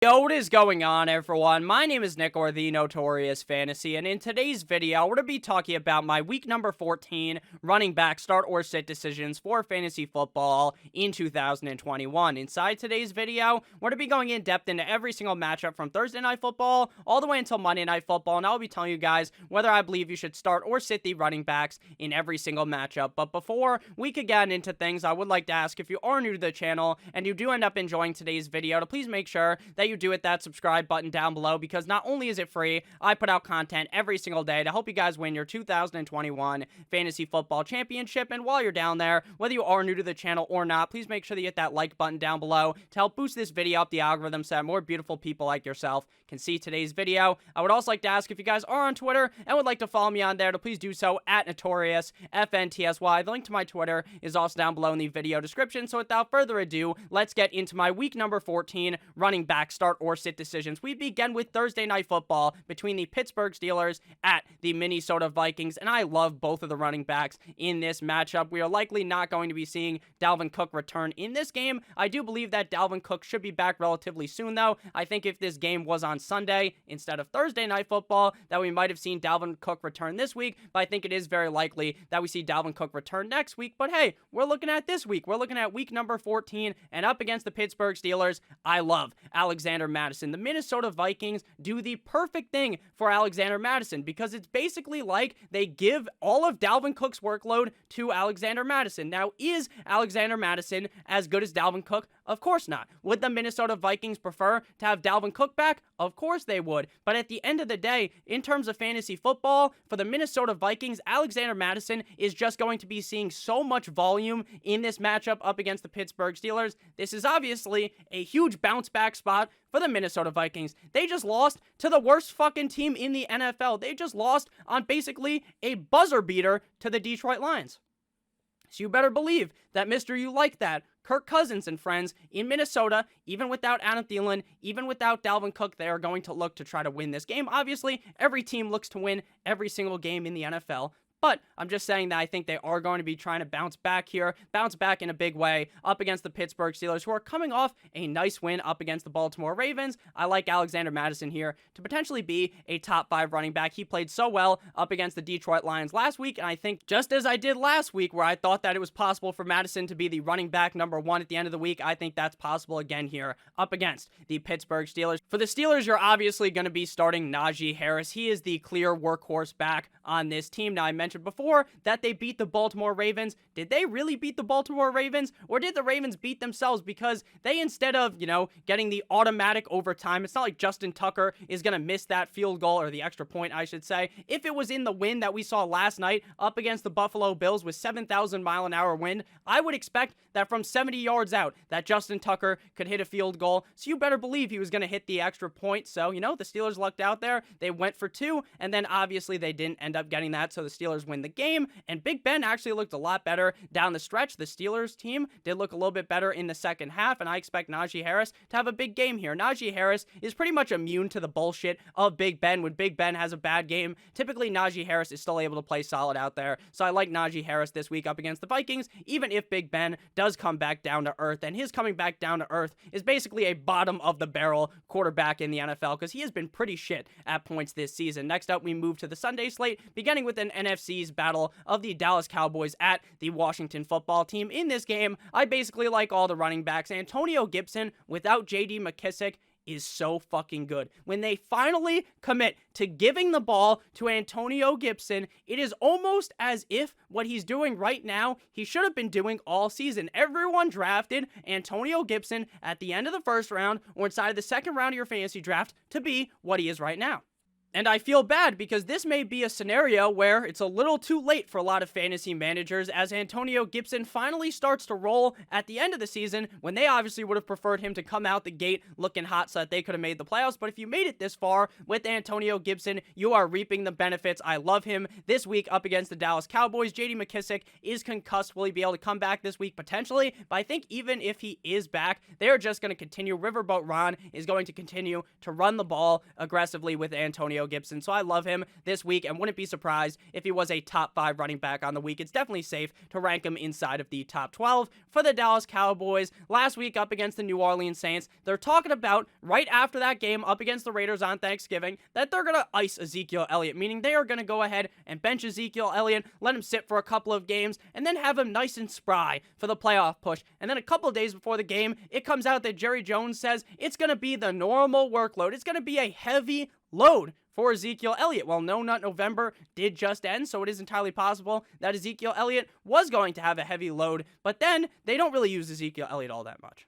Yo, what is going on, everyone? My name is Nick, or the Notorious Fantasy, and in today's video, we're going to be talking about my week number 14 running back start or sit decisions for fantasy football in 2021. Inside today's video, we're going to be going in depth into every single matchup from Thursday Night Football all the way until Monday Night Football, and I'll be telling you guys whether I believe you should start or sit the running backs in every single matchup. But before we could get into things, I would like to ask, if you are new to the channel and you do end up enjoying today's video, to please make sure that you do hit that subscribe button down below, because not only is it free, I put out content every single day to help you guys win your 2021 Fantasy Football Championship. And while you're down there, whether you are new to the channel or not, please make sure that you hit that like button down below to help boost this video up the algorithm so that more beautiful people like yourself can see today's video. I would also like to ask, if you guys are on Twitter and would like to follow me on there, to please do so at Notorious FNTSY. The link to my Twitter is also down below in the video description. So without further ado, let's get into my week number 14 running back start or sit decisions. We begin with Thursday Night Football between the Pittsburgh Steelers at the Minnesota Vikings, and I love both of the running backs in this matchup. We are likely not going to be seeing Dalvin Cook return in this game. I do believe that Dalvin Cook should be back relatively soon, though. I think if this game was on Sunday instead of Thursday Night Football, that we might have seen Dalvin Cook return this week, but I think it is very likely that we see Dalvin Cook return next week. But hey, we're looking at this week. We're looking at week number 14, and up against the Pittsburgh Steelers, I love Alexander Mattison. The Minnesota Vikings do the perfect thing for Alexander Mattison, because it's basically like they give all of Dalvin Cook's workload to Alexander Mattison. Now, is Alexander Mattison as good as Dalvin Cook? Of course not. Would the Minnesota Vikings prefer to have Dalvin Cook back? Of course they would. But at the end of the day, in terms of fantasy football, for the Minnesota Vikings, Alexander Mattison is just going to be seeing so much volume in this matchup up against the Pittsburgh Steelers. This is obviously a huge bounce back spot for the Minnesota Vikings. They just lost to the worst fucking team in the NFL. They just lost on basically a buzzer beater to the Detroit Lions. So you better believe that Mr. You Like That, Kirk Cousins and friends in Minnesota, even without Adam Thielen, even without Dalvin Cook, they are going to look to try to win this game. Obviously, every team looks to win every single game in the NFL. But I'm just saying that I think they are going to be trying to bounce back here, bounce back in a big way up against the Pittsburgh Steelers, who are coming off a nice win up against the Baltimore Ravens. I like Alexander Mattison here to potentially be a top 5 running back. He played so well up against the Detroit Lions last week, and I think just as I did last week, where I thought that it was possible for Mattison to be the running back number 1 at the end of the week, I think that's possible again here up against the Pittsburgh Steelers. For the Steelers, you're obviously going to be starting Najee Harris. He is the clear workhorse back on this team. Now, I mentioned before that they beat the Baltimore Ravens. Did they really beat the Baltimore Ravens, or did the Ravens beat themselves? Because they, instead of, getting the automatic overtime, it's not like Justin Tucker is going to miss that field goal, or the extra point, I should say. If it was in the win that we saw last night up against the Buffalo Bills with 7,000 mile an hour wind, I would expect that from 70 yards out that Justin Tucker could hit a field goal. So you better believe he was going to hit the extra point. So, the Steelers lucked out there. They went for 2, and then obviously they didn't end up getting that, so the Steelers win the game. And Big Ben actually looked a lot better down the stretch. The Steelers team did look a little bit better in the second half, and I expect Najee Harris to have a big game here. Najee Harris is pretty much immune to the bullshit of Big Ben. When Big Ben has a bad game, typically Najee Harris is still able to play solid out there. So I like Najee Harris this week up against the Vikings, even if Big Ben does come back down to earth. And his coming back down to earth is basically a bottom of the barrel quarterback in the NFL, because he has been pretty shit at points this season. Next up, we move to the Sunday slate, beginning with an NFC's battle of the Dallas Cowboys at the Washington Football Team. In this game, I basically like all the running backs. Antonio Gibson without J.D. McKissic is so fucking good. When they finally commit to giving the ball to Antonio Gibson, it is almost as if what he's doing right now, he should have been doing all season. Everyone drafted Antonio Gibson at the end of the first round or inside of the second round of your fantasy draft to be what he is right now. And I feel bad, because this may be a scenario where it's a little too late for a lot of fantasy managers, as Antonio Gibson finally starts to roll at the end of the season, when they obviously would have preferred him to come out the gate looking hot so that they could have made the playoffs. But if you made it this far with Antonio Gibson, you are reaping the benefits. I love him this week up against the Dallas Cowboys. J.D. McKissic is concussed. Will he be able to come back this week? Potentially. But I think even if he is back, they're just going to continue. Riverboat Ron is going to continue to run the ball aggressively with Antonio Antonio Gibson, so I love him this week and wouldn't be surprised if he was a top 5 running back on the week. It's definitely safe to rank him inside of the top 12. For the Dallas Cowboys, last week up against the New Orleans Saints, they're talking about right after that game up against the Raiders on Thanksgiving that they're going to ice Ezekiel Elliott, meaning they are going to go ahead and bench Ezekiel Elliott, let him sit for a couple of games, and then have him nice and spry for the playoff push. And then a couple of days before the game, it comes out that Jerry Jones says it's going to be the normal workload. It's going to be a heavy load for Ezekiel Elliott. Well, No Nut November did just end, so it is entirely possible that Ezekiel Elliott was going to have a heavy load, but then they don't really use Ezekiel Elliott all that much.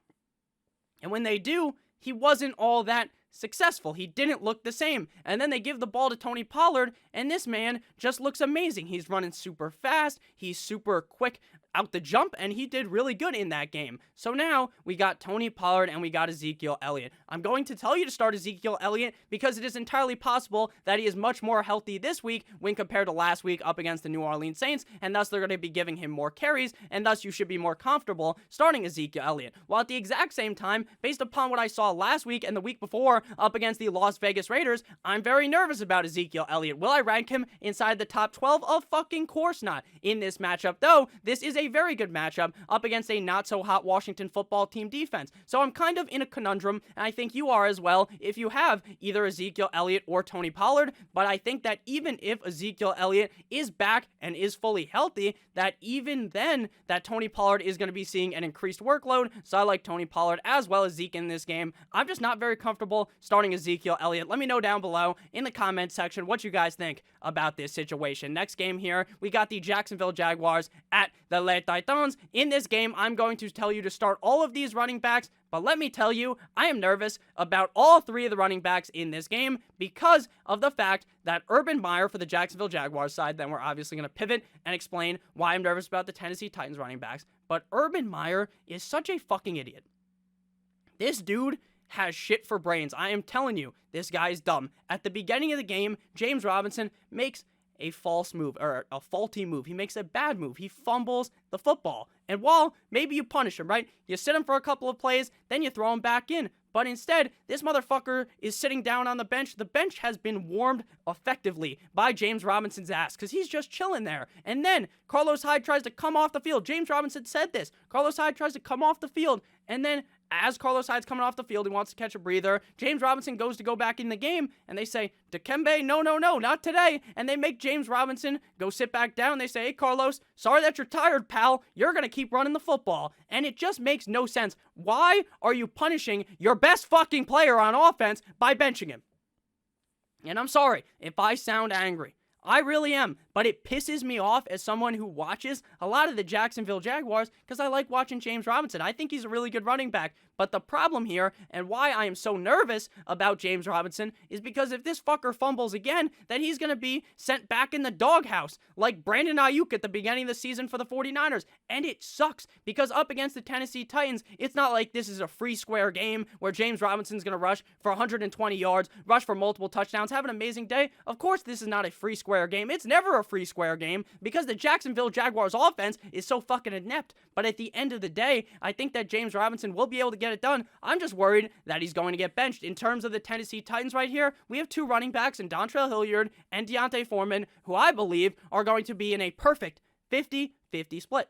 And when they do, he wasn't all that successful. He didn't look the same. And then they give the ball to Tony Pollard, and this man just looks amazing. He's running super fast. He's super quick out the jump, and he did really good in that game. So now we got Tony Pollard and we got Ezekiel Elliott. I'm going to tell you to start Ezekiel Elliott because it is entirely possible that he is much more healthy this week when compared to last week up against the New Orleans Saints, and thus they're going to be giving him more carries, and thus you should be more comfortable starting Ezekiel Elliott. While at the exact same time, based upon what I saw last week and the week before up against the Las Vegas Raiders, I'm very nervous about Ezekiel Elliott. Will I rank him inside the top 12? Of fucking course not in this matchup, though this is a very good matchup up against a not-so-hot Washington football team defense. So I'm kind of in a conundrum, and I think you are as well if you have either Ezekiel Elliott or Tony Pollard, but I think that even if Ezekiel Elliott is back and is fully healthy, that even then, that Tony Pollard is going to be seeing an increased workload, so I like Tony Pollard as well as Zeke in this game. I'm just not very comfortable starting Ezekiel Elliott. Let me know down below in the comment section what you guys think about this situation. Next game here, we got the Jacksonville Jaguars at the Les Titans. In this game, I'm going to tell you to start all of these running backs, but let me tell you, I am nervous about all 3 of the running backs in this game because of the fact that Urban Meyer for the Jacksonville Jaguars side, then we're obviously going to pivot and explain why I'm nervous about the Tennessee Titans running backs, but Urban Meyer is such a fucking idiot. This dude has shit for brains. I am telling you, this guy's dumb. At the beginning of the game, James Robinson makes a false move, or a faulty move. He makes a bad move. He fumbles the football. And while maybe you punish him, right? You sit him for a couple of plays, then you throw him back in. But instead, this motherfucker is sitting down on the bench. The bench has been warmed effectively by James Robinson's ass because he's just chilling there. And then Carlos Hyde tries to come off the field. James Robinson said this. Carlos Hyde tries to come off the field, and then as Carlos Hyde's coming off the field, he wants to catch a breather. James Robinson goes to go back in the game, and they say, Dikembe, no, not today. And they make James Robinson go sit back down. They say, hey, Carlos, sorry that you're tired, pal. You're going to keep running the football. And it just makes no sense. Why are you punishing your best fucking player on offense by benching him? And I'm sorry if I sound angry. I really am, but it pisses me off as someone who watches a lot of the Jacksonville Jaguars because I like watching James Robinson. I think he's a really good running back, but the problem here and why I am so nervous about James Robinson is because if this fucker fumbles again, then he's going to be sent back in the doghouse like Brandon Ayuk at the beginning of the season for the 49ers, and it sucks because up against the Tennessee Titans, it's not like this is a free square game where James Robinson's going to rush for 120 yards, rush for multiple touchdowns, have an amazing day. Of course, this is not a free square game. It's never a free square game because the Jacksonville Jaguars offense is so fucking inept. But at the end of the day, I think that James Robinson will be able to get it done. I'm just worried that he's going to get benched. In terms of the Tennessee Titans right here, we have 2 running backs in Dontrell Hilliard and Deontay Foreman, who I believe are going to be in a perfect 50-50 split.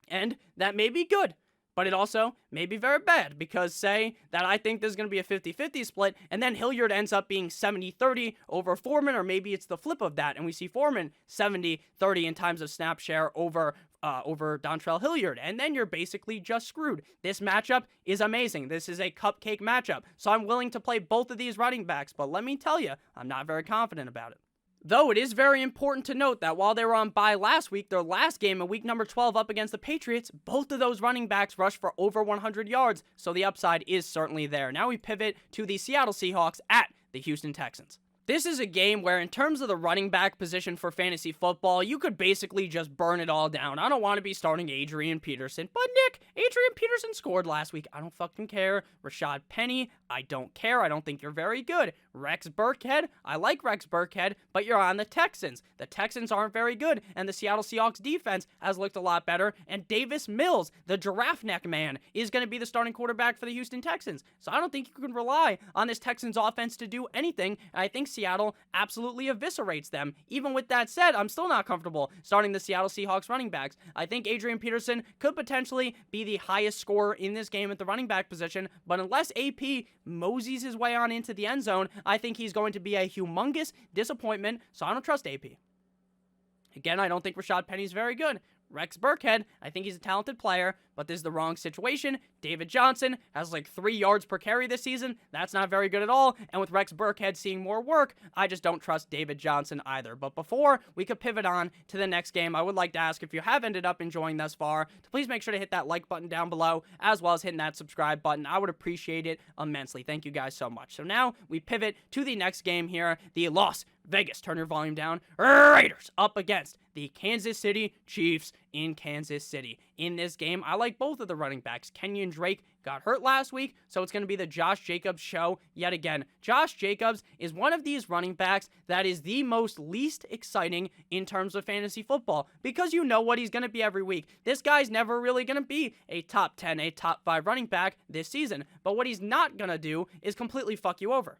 And that may be good, but it also may be very bad because say that I think there's going to be a 50-50 split and then Hilliard ends up being 70-30 over Foreman, or maybe it's the flip of that and we see Foreman 70-30 in times of snap share over Dontrell Hilliard, and then you're basically just screwed. This matchup is amazing. This is a cupcake matchup, so I'm willing to play both of these running backs, but let me tell you, I'm not very confident about it. Though it is very important to note that while they were on bye last week, their last game in week number 12 up against the Patriots, both of those running backs rushed for over 100 yards, so the upside is certainly there. Now we pivot to the Seattle Seahawks at the Houston Texans. This is a game where, in terms of the running back position for fantasy football, you could basically just burn it all down. I don't want to be starting Adrian Peterson, but Nick, Adrian Peterson scored last week. I don't fucking care. Rashad Penny, I don't care. I don't think you're very good. Rex Burkhead, I like Rex Burkhead, but you're on the Texans. The Texans aren't very good, and the Seattle Seahawks defense has looked a lot better, and Davis Mills, the giraffe neck man, is going to be the starting quarterback for the Houston Texans. So I don't think you can rely on this Texans offense to do anything, and I think Seattle absolutely eviscerates them. Even with that said, I'm still not comfortable starting the Seattle Seahawks running backs. I think Adrian Peterson could potentially be the highest scorer in this game at the running back position, but unless AP moseys his way on into the end zone, I think he's going to be a humongous disappointment, so I don't trust AP. Again, I don't think Rashad Penny's very good. Rex Burkhead, I think he's a talented player, but this is the wrong situation. David Johnson has like 3 yards per carry this season. That's not very good at all. And with Rex Burkhead seeing more work, I just don't trust David Johnson either. But before we could pivot on to the next game, I would like to ask if you have ended up enjoying thus far, to please make sure to hit that like button down below, as well as hitting that subscribe button. I would appreciate it immensely. Thank you guys so much. So now we pivot to the next game here, the Las Vegas, turn your volume down, Raiders up against the Kansas City Chiefs in Kansas City. In this game, I like both of the running backs. Kenyon Drake got hurt last week, so it's going to be the Josh Jacobs show yet again. Josh Jacobs is one of these running backs that is the most least exciting in terms of fantasy football, because you know what he's going to be every week. This guy's never really going to be a top 10, a top 5 running back this season, but what he's not going to do is completely fuck you over.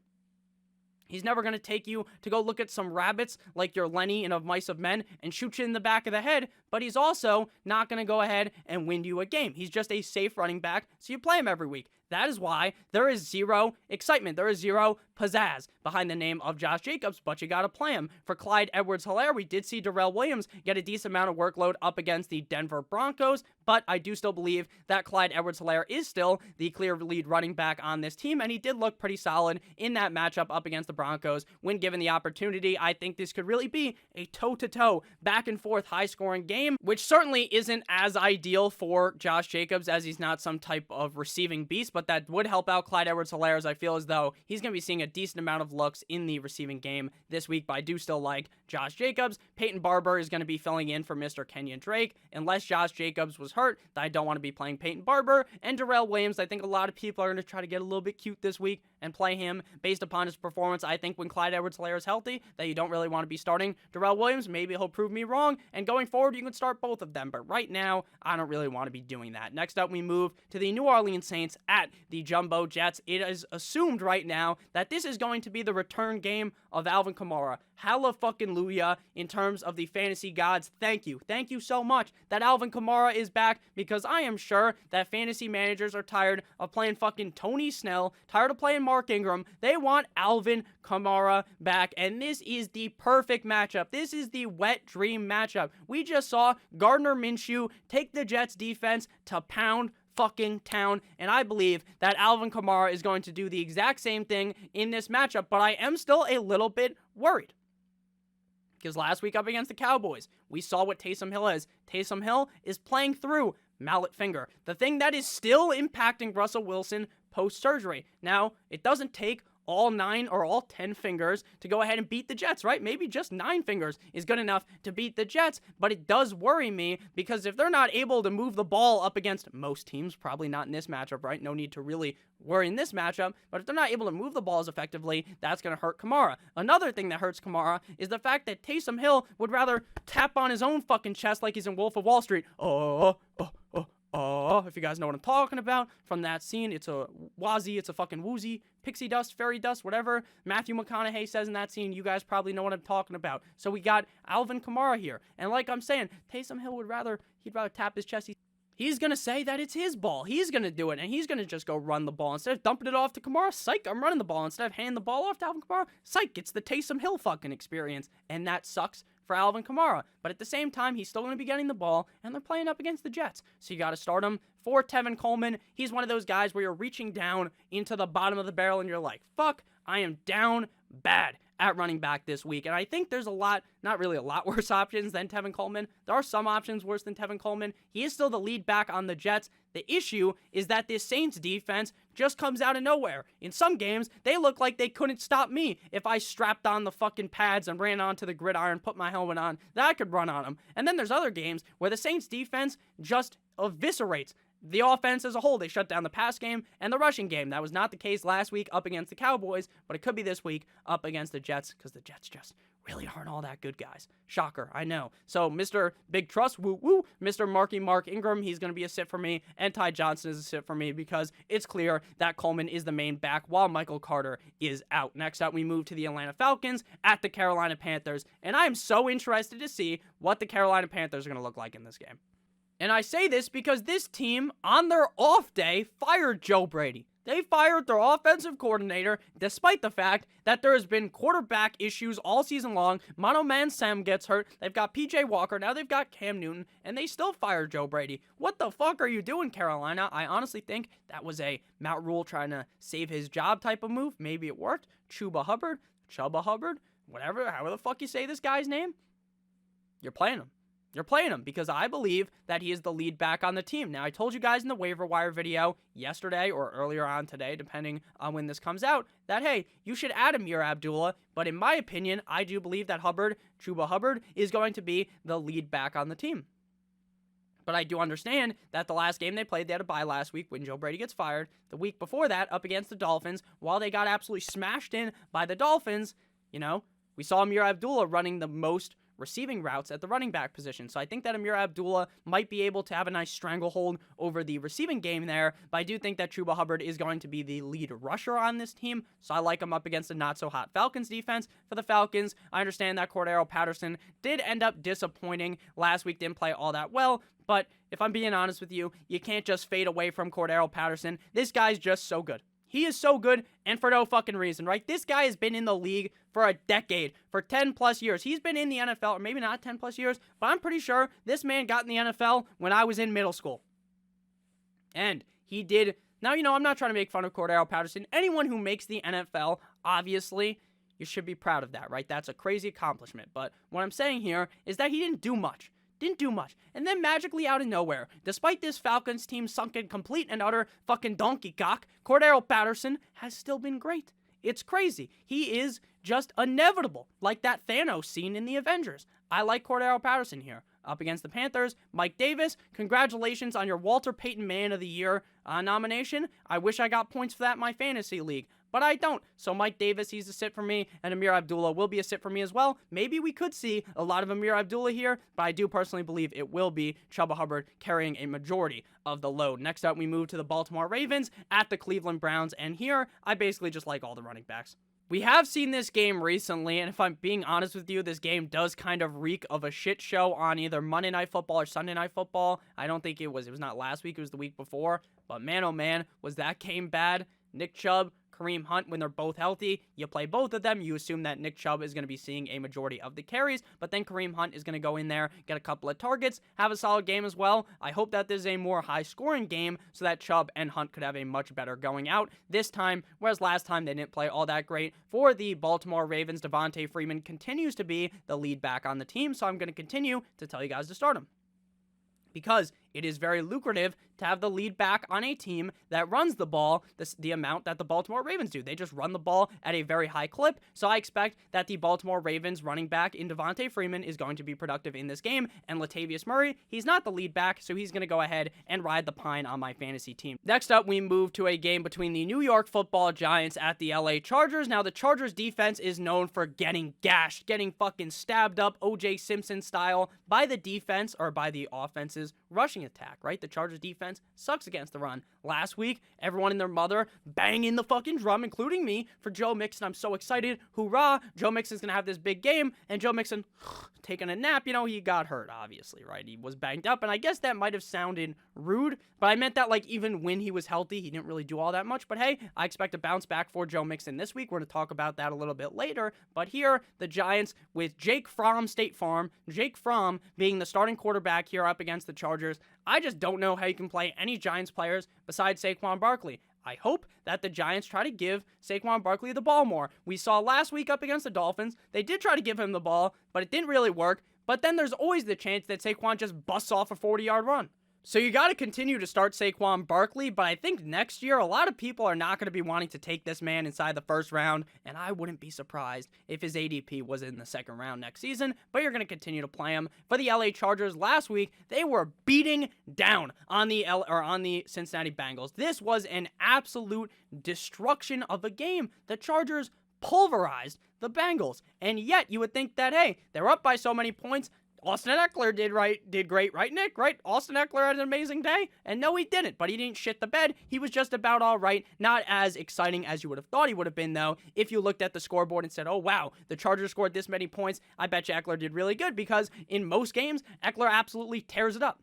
He's never going to take you to go look at some rabbits like your Lenny in Of Mice of Men and shoot you in the back of the head, but he's also not going to go ahead and win you a game. He's just a safe running back, so you play him every week. That is why there is zero excitement. There is zero pizzazz behind the name of Josh Jacobs, but you got to play him. For Clyde Edwards-Helaire, we did see Darrell Williams get a decent amount of workload up against the Denver Broncos, but I do still believe that Clyde Edwards-Helaire is still the clear lead running back on this team, and he did look pretty solid in that matchup up against the Broncos when given the opportunity. I think this could really be a toe-to-toe, back-and-forth, high-scoring game, which certainly isn't as ideal for Josh Jacobs, as he's not some type of receiving beast, but that would help out Clyde Edwards-Helaire, as I feel as though he's going to be seeing a decent amount of looks in the receiving game this week, but I do still like Josh Jacobs. Peyton Barber is going to be filling in for Mr. Kenyon Drake. Unless Josh Jacobs was hurt, I don't want to be playing Peyton Barber. And Darrell Williams, I think a lot of people are going to try to get a little bit cute this week and play him based upon his performance. I think when Clyde Edwards-Helaire is healthy, that you don't really want to be starting Darrell Williams. Maybe he'll prove me wrong, and going forward, you can start both of them, but right now, I don't really want to be doing that. Next up, we move to the New Orleans Saints at the Jumbo Jets. It is assumed right now that this is going to be the return game of Alvin Kamara. Hallelujah in terms of the fantasy gods. Thank you. Thank you so much that Alvin Kamara is back, because I am sure that fantasy managers are tired of playing fucking Tony Snell, tired of playing Mark Ingram. They want Alvin Kamara back, and this is the perfect matchup. This is the wet dream matchup. We just saw Gardner Minshew take the Jets defense to pound fucking town, and I believe that Alvin Kamara is going to do the exact same thing in this matchup, but I am still a little bit worried. Because last week up against the Cowboys, we saw what Taysom Hill is. Taysom Hill is playing through mallet finger, the thing that is still impacting Russell Wilson post-surgery. Now, it doesn't take all 9 or all 10 fingers to go ahead and beat the Jets, right? Maybe just 9 fingers is good enough to beat the Jets, but it does worry me, because if they're not able to move the ball up against most teams, probably not in this matchup, right? No need to really worry in this matchup, but if they're not able to move the balls effectively, that's going to hurt Kamara. Another thing that hurts Kamara is the fact that Taysom Hill would rather tap on his own fucking chest like he's in Wolf of Wall Street. If you guys know what I'm talking about from that scene, it's a wazzy, it's a fucking woozy, pixie dust, fairy dust, whatever Matthew McConaughey says in that scene. You guys probably know what I'm talking about. So we got Alvin Kamara here, and like I'm saying, Taysom Hill he'd rather tap his chest. He's going to say that it's his ball. He's going to do it, and he's going to just go run the ball. Instead of dumping it off to Kamara, psych, I'm running the ball. Instead of handing the ball off to Alvin Kamara, psych, it's the Taysom Hill fucking experience, and that sucks for Alvin Kamara. But at the same time, he's still going to be getting the ball, and they're playing up against the Jets. So you got to start him. For Tevin Coleman, he's one of those guys where you're reaching down into the bottom of the barrel, and you're like, fuck, I am down bad at running back this week. And I think there's not really a lot worse options than Tevin Coleman. There are some options worse than Tevin Coleman. He is still the lead back on the Jets. The issue is that this Saints defense just comes out of nowhere. In some games, they look like they couldn't stop me if I strapped on the fucking pads and ran onto the gridiron, put my helmet on, that I could run on them. And then there's other games where the Saints defense just eviscerates the offense as a whole. They shut down the pass game and the rushing game. That was not the case last week up against the Cowboys, but it could be this week up against the Jets because the Jets just really aren't all that good, guys. Shocker, I know. So, Mr. Big Trust, woo, Mr. Mark Ingram, he's going to be a sit for me, and Ty Johnson is a sit for me because it's clear that Coleman is the main back while Michael Carter is out. Next up, we move to the Atlanta Falcons at the Carolina Panthers, and I am so interested to see what the Carolina Panthers are going to look like in this game. And I say this because this team, on their off day, fired Joe Brady. They fired their offensive coordinator, despite the fact that there has been quarterback issues all season long. Mono Man Sam gets hurt. They've got PJ Walker. Now they've got Cam Newton, and they still fired Joe Brady. What the fuck are you doing, Carolina? I honestly think that was a Matt Rule trying to save his job type of move. Maybe it worked. Chubba Hubbard, whatever, however the fuck you say this guy's name. You're playing him. You're playing him because I believe that he is the lead back on the team. Now, I told you guys in the waiver wire video yesterday or earlier on today, depending on when this comes out, that, hey, you should add Amir Abdullah. But in my opinion, I do believe that Chubba Hubbard, is going to be the lead back on the team. But I do understand that the last game they played, they had a bye last week when Joe Brady gets fired. The week before that, up against the Dolphins, while they got absolutely smashed in by the Dolphins, we saw Amir Abdullah running the most receiving routes at the running back position. So I think that Amir Abdullah might be able to have a nice stranglehold over the receiving game there, but I do think that Chubba Hubbard is going to be the lead rusher on this team, so I like him up against a not-so-hot Falcons defense. For the Falcons, I understand that Cordero Patterson did end up disappointing last week, didn't play all that well, but if I'm being honest with you, you can't just fade away from Cordero Patterson. This guy's just so good. He is so good, and for no fucking reason, right? This guy has been in the league for a decade, for 10 plus years. He's been in the NFL, or maybe not 10 plus years, but I'm pretty sure this man got in the NFL when I was in middle school. And he did. Now, I'm not trying to make fun of Cordero Patterson. Anyone who makes the NFL, obviously, you should be proud of that, right? That's a crazy accomplishment. But what I'm saying here is that he didn't do much. And then magically out of nowhere, despite this Falcons team sunken complete and utter fucking donkey cock, Cordero Patterson has still been great. It's crazy. He is just inevitable, like that Thanos scene in the Avengers. I like Cordero Patterson here. Up against the Panthers, Mike Davis, congratulations on your Walter Payton Man of the Year nomination. I wish I got points for that in my fantasy league, but I don't. So Mike Davis, he's a sit for me, and Amir Abdullah will be a sit for me as well. Maybe we could see a lot of Amir Abdullah here, but I do personally believe it will be Chubba Hubbard carrying a majority of the load. Next up, we move to the Baltimore Ravens at the Cleveland Browns, and here, I basically just like all the running backs. We have seen this game recently, and if I'm being honest with you, this game does kind of reek of a shit show on either Monday Night Football or Sunday Night Football. I don't think it was not last week, it was the week before, but man, oh man, was that game bad. Nick Chubb, Kareem Hunt, when they're both healthy, you play both of them, you assume that Nick Chubb is going to be seeing a majority of the carries, but then Kareem Hunt is going to go in there, get a couple of targets, have a solid game as well. I hope that this is a more high-scoring game so that Chubb and Hunt could have a much better going out this time, whereas last time they didn't play all that great. For the Baltimore Ravens, Devontae Freeman continues to be the lead back on the team, so I'm going to continue to tell you guys to start him, because it is very lucrative to have the lead back on a team that runs the ball the amount that the Baltimore Ravens do. They just run the ball at a very high clip, so I expect that the Baltimore Ravens running back in Devontae Freeman is going to be productive in this game, and Latavius Murray, he's not the lead back, so he's going to go ahead and ride the pine on my fantasy team. Next up, we move to a game between the New York Football Giants at the LA Chargers. Now, the Chargers defense is known for getting gashed, getting fucking stabbed up O.J. Simpson style by the defense, or by the offense's rushing attack, right? The Chargers defense sucks against the run. Last week, everyone and their mother banging the fucking drum, including me, for Joe Mixon. I'm so excited. Hoorah! Joe Mixon's gonna have this big game, and Joe Mixon taking a nap. He got hurt, obviously, right? He was banged up, and I guess that might have sounded rude, but I meant that, like, even when he was healthy, he didn't really do all that much. But hey, I expect a bounce back for Joe Mixon this week. We're gonna talk about that a little bit later. But here, the Giants with Jake Fromm, State Farm, Jake Fromm being the starting quarterback here up against the Chargers. I just don't know how you can play any Giants players besides Saquon Barkley. I hope that the Giants try to give Saquon Barkley the ball more. We saw last week up against the Dolphins, they did try to give him the ball, but it didn't really work. But then there's always the chance that Saquon just busts off a 40-yard run. So you got to continue to start Saquon Barkley, but I think next year a lot of people are not going to be wanting to take this man inside the first round, and I wouldn't be surprised if his ADP was in the second round next season, but you're going to continue to play him. For the LA Chargers last week, they were beating down on the Cincinnati Bengals. This was an absolute destruction of a game. The Chargers pulverized the Bengals, and yet you would think that, hey, they're up by so many points. Austin Eckler did great, right, Nick? Right? Austin Eckler had an amazing day? And no, he didn't, but he didn't shit the bed. He was just about all right. Not as exciting as you would have thought he would have been, though, if you looked at the scoreboard and said, oh, wow, the Chargers scored this many points. I bet you Eckler did really good, because in most games, Eckler absolutely tears it up.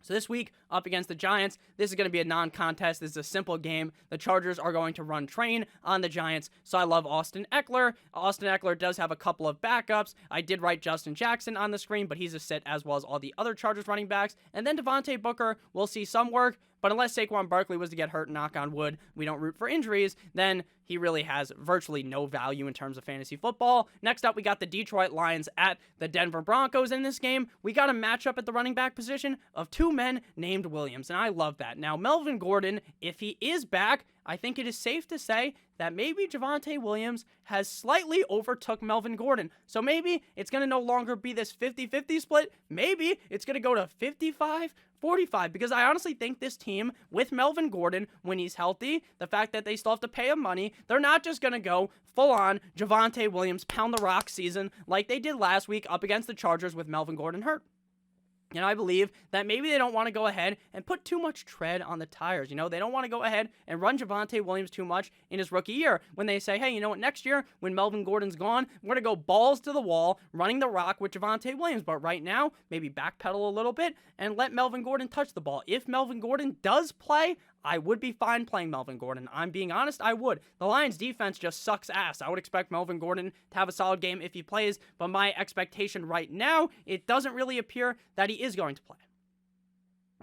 So this week, up against the Giants, this is going to be a non-contest. This is a simple game. The Chargers are going to run train on the Giants, so I love Austin Eckler. Austin Eckler does have a couple of backups. I did write Justin Jackson on the screen, but he's a sit, as well as all the other Chargers running backs. And then Devontae Booker will see some work, but unless Saquon Barkley was to get hurt, knock on wood, we don't root for injuries, then he really has virtually no value in terms of fantasy football. Next up, we got the Detroit Lions at the Denver Broncos. In this game, we got a matchup at the running back position of two men named Williams, and I love that. Now, Melvin Gordon, if he is back, I think it is safe to say that maybe Javonte Williams has slightly overtook Melvin Gordon. So maybe it's going to no longer be this 50-50 split. Maybe it's going to go to 55-45, because I honestly think this team, with Melvin Gordon, when he's healthy, the fact that they still have to pay him money, they're not just going to go full-on Javonte Williams pound the rock season like they did last week up against the Chargers with Melvin Gordon hurt. And I believe that maybe they don't want to go ahead and put too much tread on the tires. You know, they don't want to go ahead and run Javonte Williams too much in his rookie year when they say, hey, you know what, next year when Melvin Gordon's gone, we're going to go balls to the wall, running the rock with Javonte Williams. But right now, maybe backpedal a little bit and let Melvin Gordon touch the ball. If Melvin Gordon does play, I would be fine playing Melvin Gordon. I'm being honest, I would. The Lions defense just sucks ass. I would expect Melvin Gordon to have a solid game if he plays, but my expectation right now, it doesn't really appear that he is going to play.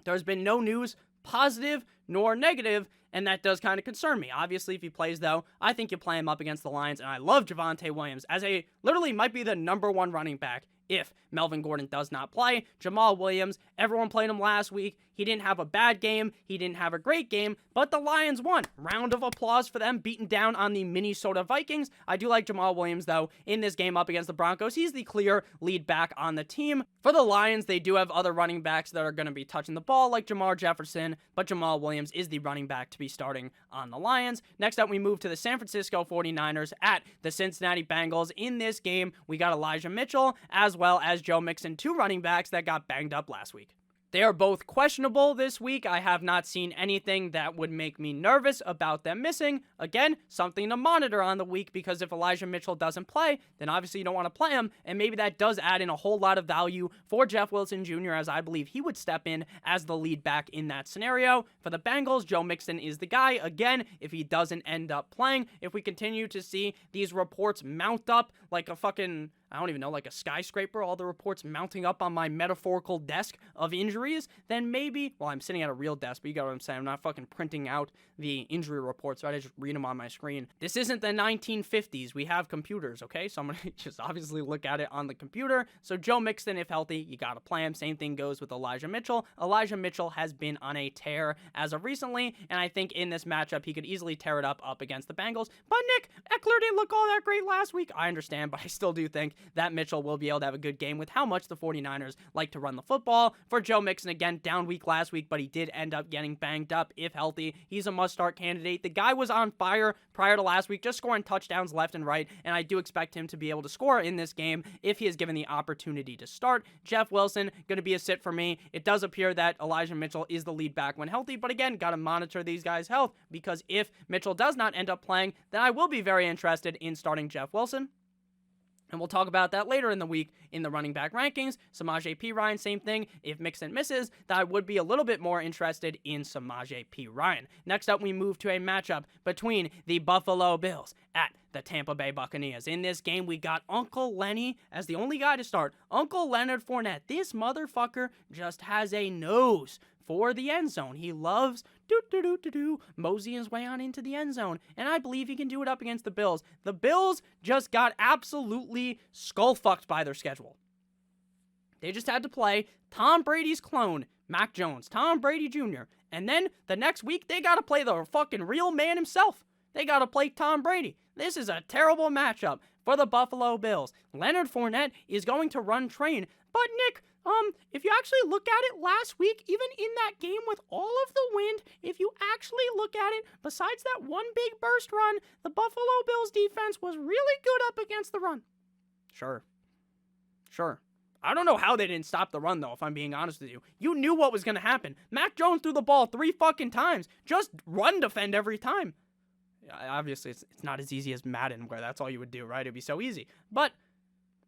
There's been no news, positive nor negative, and that does kind of concern me. Obviously, if he plays, though, I think you play him up against the Lions, and I love Javonte Williams as literally might be the #1 running back if Melvin Gordon does not play. Jamal Williams, everyone played him last week. He didn't have a bad game. He didn't have a great game, but the Lions won. Round of applause for them, beating down on the Minnesota Vikings. I do like Jamal Williams, though, in this game up against the Broncos. He's the clear lead back on the team. For the Lions, they do have other running backs that are going to be touching the ball, like Jamar Jefferson, but Jamal Williams is the running back to be starting on the Lions. Next up, we move to the San Francisco 49ers at the Cincinnati Bengals. In this game, we got Elijah Mitchell, as well as Joe Mixon, two running backs that got banged up last week. They are both questionable this week. I have not seen anything that would make me nervous about them missing. Again, something to monitor on the week, because if Elijah Mitchell doesn't play, then obviously you don't want to play him, and maybe that does add in a whole lot of value for Jeff Wilson Jr., as I believe he would step in as the lead back in that scenario. For the Bengals, Joe Mixon is the guy. Again, if he doesn't end up playing, if we continue to see these reports mount up like a fucking, I don't even know, like a skyscraper, all the reports mounting up on my metaphorical desk of injuries, then maybe, well, I'm sitting at a real desk, but you got what I'm saying. I'm not fucking printing out the injury reports, right? I just read them on my screen. This isn't the 1950s. We have computers, okay? So I'm going to just obviously look at it on the computer. So Joe Mixon, if healthy, you got to play him. Same thing goes with Elijah Mitchell. Elijah Mitchell has been on a tear as of recently, and I think in this matchup, he could easily tear it up against the Bengals. But Nick, Eckler didn't look all that great last week. I understand, but I still do think that Mitchell will be able to have a good game with how much the 49ers like to run the football. For Joe Mixon, again, down week last week, but he did end up getting banged up. If healthy, he's a must-start candidate. The guy was on fire prior to last week, just scoring touchdowns left and right, and I do expect him to be able to score in this game if he is given the opportunity to start. Jeff Wilson, going to be a sit for me. It does appear that Elijah Mitchell is the lead back when healthy, but again, got to monitor these guys' health, because if Mitchell does not end up playing, then I will be very interested in starting Jeff Wilson. And we'll talk about that later in the week in the running back rankings. Samaje Perine, same thing. If Mixon misses, that I would be a little bit more interested in Samaje Perine. Next up, we move to a matchup between the Buffalo Bills at the Tampa Bay Buccaneers. In this game, we got Uncle Lenny as the only guy to start. Uncle Leonard Fournette. This motherfucker just has a nose for the end zone. He loves moseying his way on into the end zone, and I believe he can do it up against the Bills. The Bills just got absolutely skull-fucked by their schedule. They just had to play Tom Brady's clone, Mac Jones, Tom Brady Jr. And then the next week, they got to play the fucking real man himself. They got to play Tom Brady. This is a terrible matchup for the Buffalo Bills. Leonard Fournette is going to run train. But Nick, if you actually look at it last week, even in that game with all of the wind, if you actually look at it, besides that one big burst run, the Buffalo Bills defense was really good up against the run. Sure. I don't know how they didn't stop the run, though, if I'm being honest with you. You knew what was going to happen. Mac Jones threw the ball 3 fucking times. Just run defend every time. Obviously, it's not as easy as Madden, where that's all you would do, right? It'd be so easy. But,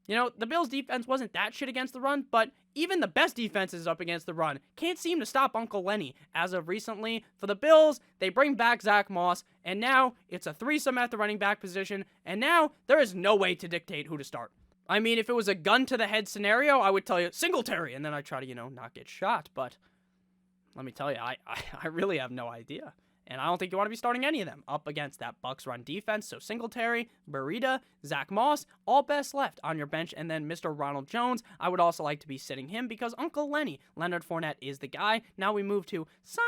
you know, the Bills' defense wasn't that shit against the run, but even the best defenses up against the run can't seem to stop Uncle Lenny. As of recently, for the Bills, they bring back Zach Moss, and now it's a threesome at the running back position, and now there is no way to dictate who to start. I mean, if it was a gun-to-the-head scenario, I would tell you, Singletary, and then I'd try to, not get shot, but let me tell you, I really have no idea. And I don't think you want to be starting any of them up against that Bucs run defense. So Singletary, Burita, Zach Moss, all best left on your bench. And then Mr. Ronald Jones, I would also like to be sitting him because Uncle Lenny, Leonard Fournette, is the guy. Now we move to Sunday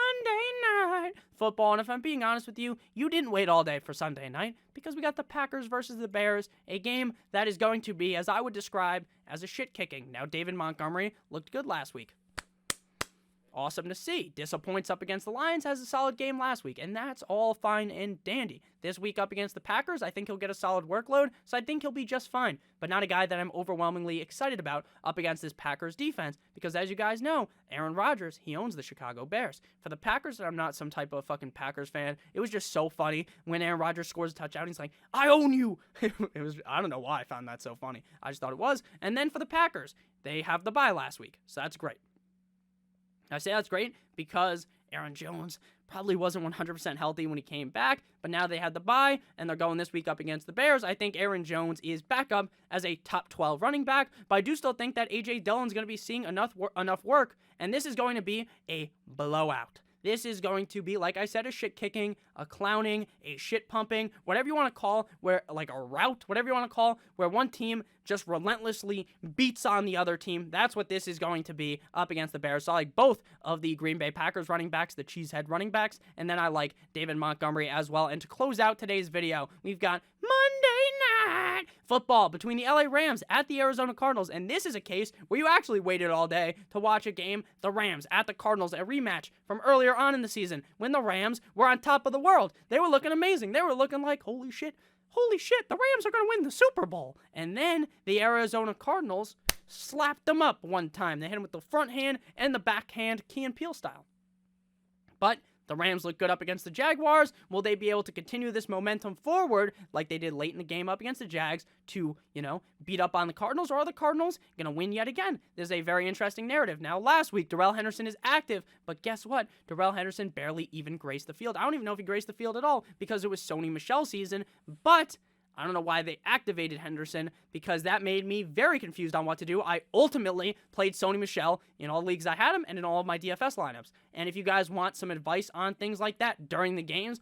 night football. And if I'm being honest with you, you didn't wait all day for Sunday night because we got the Packers versus the Bears, a game that is going to be, as I would describe, as a shit kicking. Now, David Montgomery looked good last week. Awesome to see. Disappoints up against the Lions, has a solid game last week, and that's all fine and dandy. This week up against the Packers, I think he'll get a solid workload, so I think he'll be just fine, but not a guy that I'm overwhelmingly excited about up against this Packers defense, because as you guys know, Aaron Rodgers, he owns the Chicago Bears. For the Packers, I'm not some type of fucking Packers fan. It was just so funny when Aaron Rodgers scores a touchdown, he's like, I own you! I don't know why I found that so funny. I just thought it was. And then for the Packers, they have the bye last week, so that's great. I say that's great because Aaron Jones probably wasn't 100% healthy when he came back, but now they had the bye, and they're going this week up against the Bears. I think Aaron Jones is back up as a top 12 running back, but I do still think that A.J. Dillon's going to be seeing enough work, and this is going to be a blowout. This is going to be, like I said, a shit kicking, a clowning, a shit pumping, whatever you want to call, where like a rout, whatever you want to call, where one team just relentlessly beats on the other team. That's what this is going to be up against the Bears. So I like both of the Green Bay Packers running backs, the cheesehead running backs, and then I like David Montgomery as well. And to close out today's video, we've got Monday Night Football between the LA Rams at the Arizona Cardinals. And this is a case where you actually waited all day to watch a game. The Rams at the Cardinals, a rematch from earlier on in the season when the Rams were on top of the world. They were looking amazing. They were looking like, holy shit, the Rams are going to win the Super Bowl. And then the Arizona Cardinals slapped them up one time. They hit him with the front hand and the backhand, Key and Peele style. But the Rams look good up against the Jaguars. Will they be able to continue this momentum forward like they did late in the game up against the Jags to, beat up on the Cardinals? Or are the Cardinals going to win yet again? There's a very interesting narrative. Now, last week, Darrell Henderson is active, but guess what? Darrell Henderson barely even graced the field. I don't even know if he graced the field at all because it was Sony Michel season, but I don't know why they activated Henderson because that made me very confused on what to do. I ultimately played Sony Michel in all leagues I had him and in all of my DFS lineups. And if you guys want some advice on things like that during the games,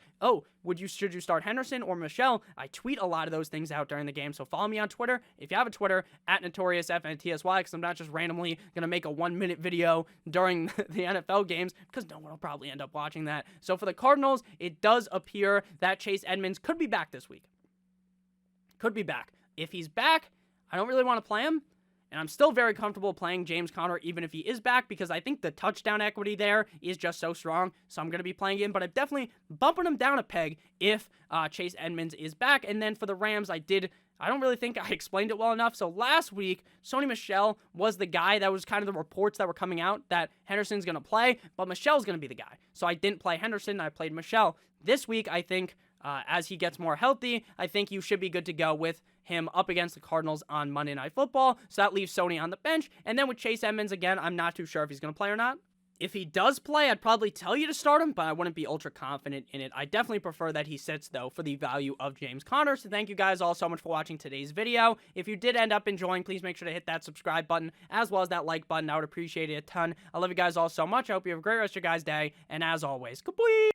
should you start Henderson or Michel? I tweet a lot of those things out during the game, so follow me on Twitter. If you have a Twitter, @NotoriousFNTSY, because I'm not just randomly going to make a 1-minute video during the NFL games, because no one will probably end up watching that. So for the Cardinals, it does appear that Chase Edmonds could be back this week. Could be back. If he's back, I don't really want to play him, and I'm still very comfortable playing James Conner even if he is back because I think the touchdown equity there is just so strong, so I'm going to be playing him, but I'm definitely bumping him down a peg if Chase Edmonds is back. And then for the Rams, I don't really think I explained it well enough. So last week, Sony Michel was the guy that was kind of the reports that were coming out that Henderson's going to play, but Michel's going to be the guy. So I didn't play Henderson, I played Michel. This week, I think, as he gets more healthy, I think you should be good to go with him up against the Cardinals on Monday Night Football. So that leaves Sony on the bench. And then with Chase Edmonds, again, I'm not too sure if he's going to play or not. If he does play, I'd probably tell you to start him, but I wouldn't be ultra confident in it. I definitely prefer that he sits, though, for the value of James Conner. So thank you guys all so much for watching today's video. If you did end up enjoying, please make sure to hit that subscribe button as well as that like button. I would appreciate it a ton. I love you guys all so much. I hope you have a great rest of your guys' day. And as always, goodbye.